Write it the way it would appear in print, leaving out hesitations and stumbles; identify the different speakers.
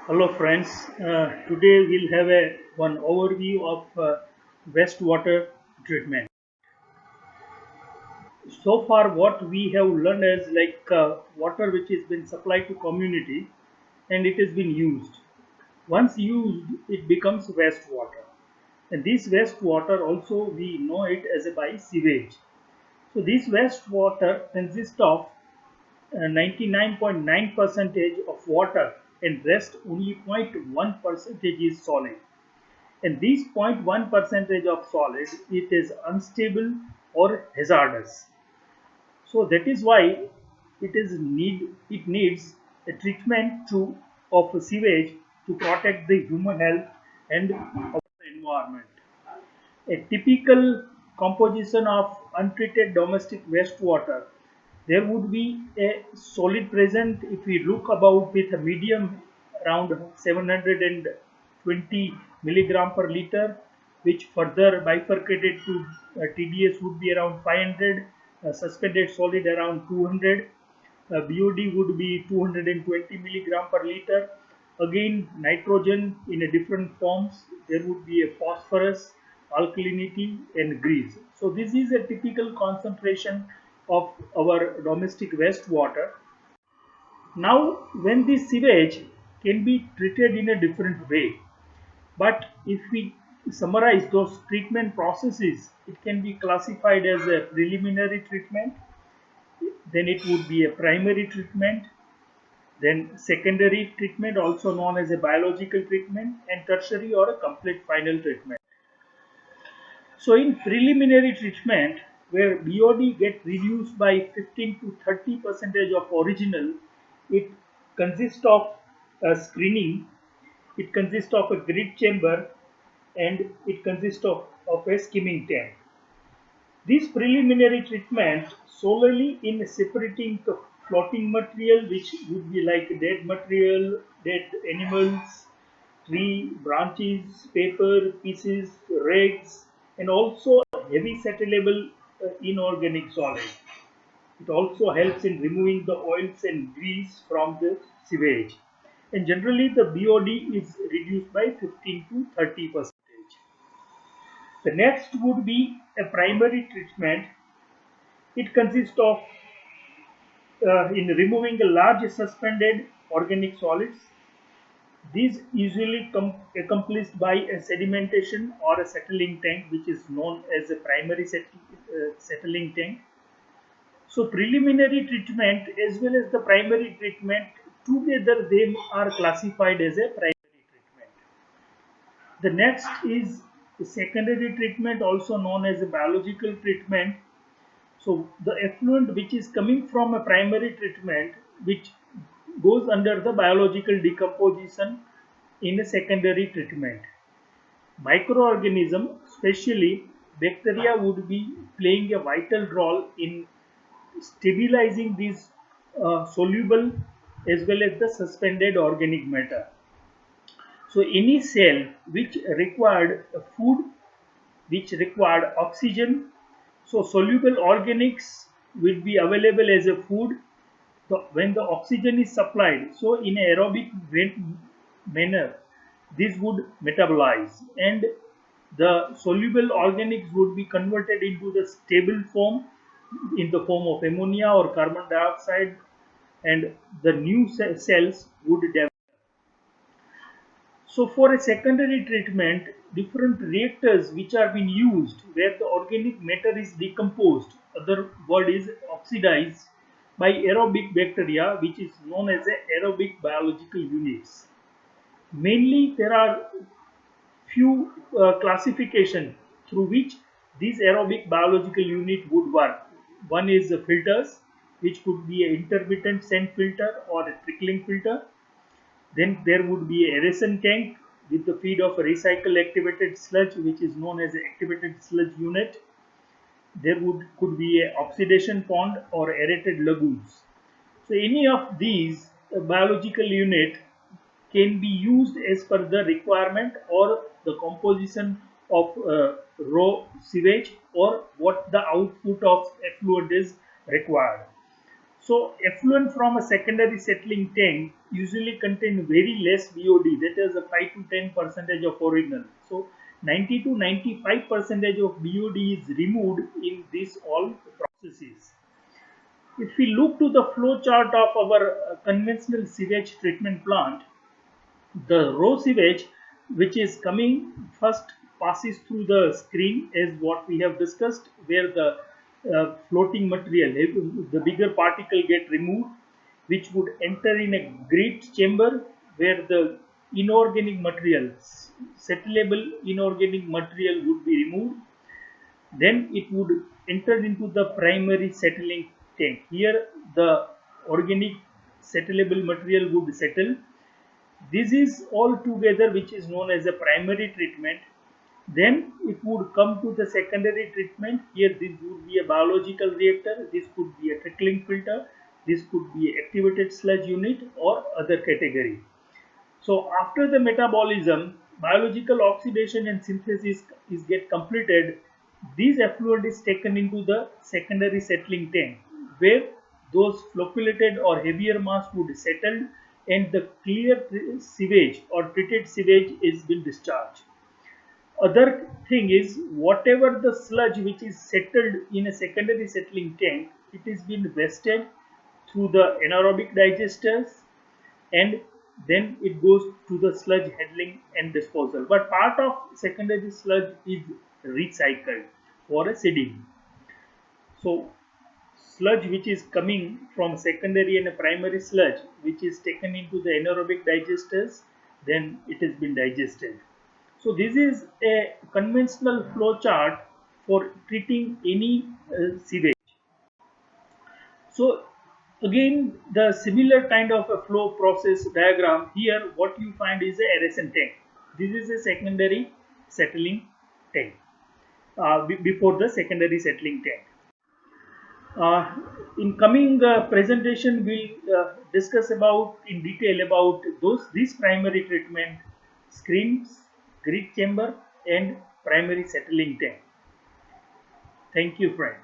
Speaker 1: Hello friends, today we'll have one overview of wastewater treatment. So far what we have learned is water which has been supplied to community and it has been used. Once used it becomes wastewater, and this wastewater also we know it as a by sewage. So this wastewater consists of 99.9 percentage of water and rest only 0.1 percentage is solid. And this 0.1 percentage of solid it is unstable or hazardous. So that is why it needs a treatment of sewage to protect the human health and our environment. A typical composition of untreated domestic wastewater, there would be a solid present if we look about with a medium around 720 milligram per liter, which further bifurcated to TDS would be around 500, suspended solid around 200, BOD would be 220 milligram per liter. Again, nitrogen in a different forms. There would be a phosphorus, alkalinity, and grease. So this is a typical concentration of our domestic wastewater. Now, when this sewage can be treated in a different way, but if we summarize those treatment processes, it can be classified as a preliminary treatment, then it would be a primary treatment, then secondary treatment also known as a biological treatment, and tertiary or a complete final treatment. So in preliminary treatment where BOD get reduced by 15 to 30 percentage of original, it consists of a screening, it consists of a grid chamber, and it consists of a skimming tank. This preliminary treatment solely in separating the floating material, which would be like dead material, dead animals, tree branches, paper pieces, rags, and also heavy settlable inorganic solid. It also helps in removing the oils and grease from the sewage. And generally, the BOD is reduced by 15 to 30%. The next would be a primary treatment. It consists of in removing a large suspended organic solids. These usually accomplished by a sedimentation or a settling tank, which is known as a primary settling tank. So preliminary treatment as well as the primary treatment together they are classified as a primary treatment. The next is the secondary treatment, also known as a biological treatment. So the effluent which is coming from a primary treatment, which goes under the biological decomposition in a secondary treatment. Microorganism, especially bacteria, would be playing a vital role in stabilizing these soluble as well as the suspended organic matter. So any cell which required food, which required oxygen, so soluble organics will be available as a food when the oxygen is supplied. So in aerobic manner, this would metabolize and the soluble organics would be converted into the stable form in the form of ammonia or carbon dioxide, and the new cells would develop. So for a secondary treatment, different reactors which are being used where the organic matter is decomposed, other word is oxidized by aerobic bacteria, which is known as a aerobic biological units. Mainly there are few classification through which these aerobic biological unit would work. One is the filters, which could be an intermittent scent filter or a trickling filter. Then there would be a aeration tank with the feed of a recycle activated sludge, which is known as an activated sludge unit. There could be a oxidation pond or aerated lagoons. So any of these biological unit can be used as per the requirement or the composition of raw sewage or what the output of effluent is required. So effluent from a secondary settling tank usually contain very less BOD, that is a 5 to 10 percentage of original. So 90 to 95 percentage of BOD is removed in these all processes. If we look to the flow chart of our conventional sewage treatment plant, the raw sewage which is coming first passes through the screen as what we have discussed, where the floating material, the bigger particle get removed, which would enter in a grit chamber where the inorganic material, settleable inorganic material would be removed. Then it would enter into the primary settling tank. Here the organic settleable material would settle. This is all together which is known as a primary treatment. Then it would come to the secondary treatment. Here this would be a biological reactor, this could be a trickling filter, this could be an activated sludge unit or other category. So after the metabolism, biological oxidation and synthesis is get completed. This effluent is taken into the secondary settling tank, where those flocculated or heavier mass would settle and the clear sewage or treated sewage is been discharged. Other thing is, whatever the sludge which is settled in a secondary settling tank, it is been wasted through the anaerobic digesters, and then it goes to the sludge handling and disposal. But part of secondary sludge is recycled for a seeding. So sludge which is coming from secondary and a primary sludge which is taken into the anaerobic digesters, then it has been digested. So this is a conventional flow chart for treating any sewage. So again, the similar kind of a flow process diagram here, what you find is a aeration tank. This is a secondary settling tank before the secondary settling tank. In coming presentation, we'll discuss about in detail about these primary treatment screens, grit chamber, and primary settling tank. Thank you, friend.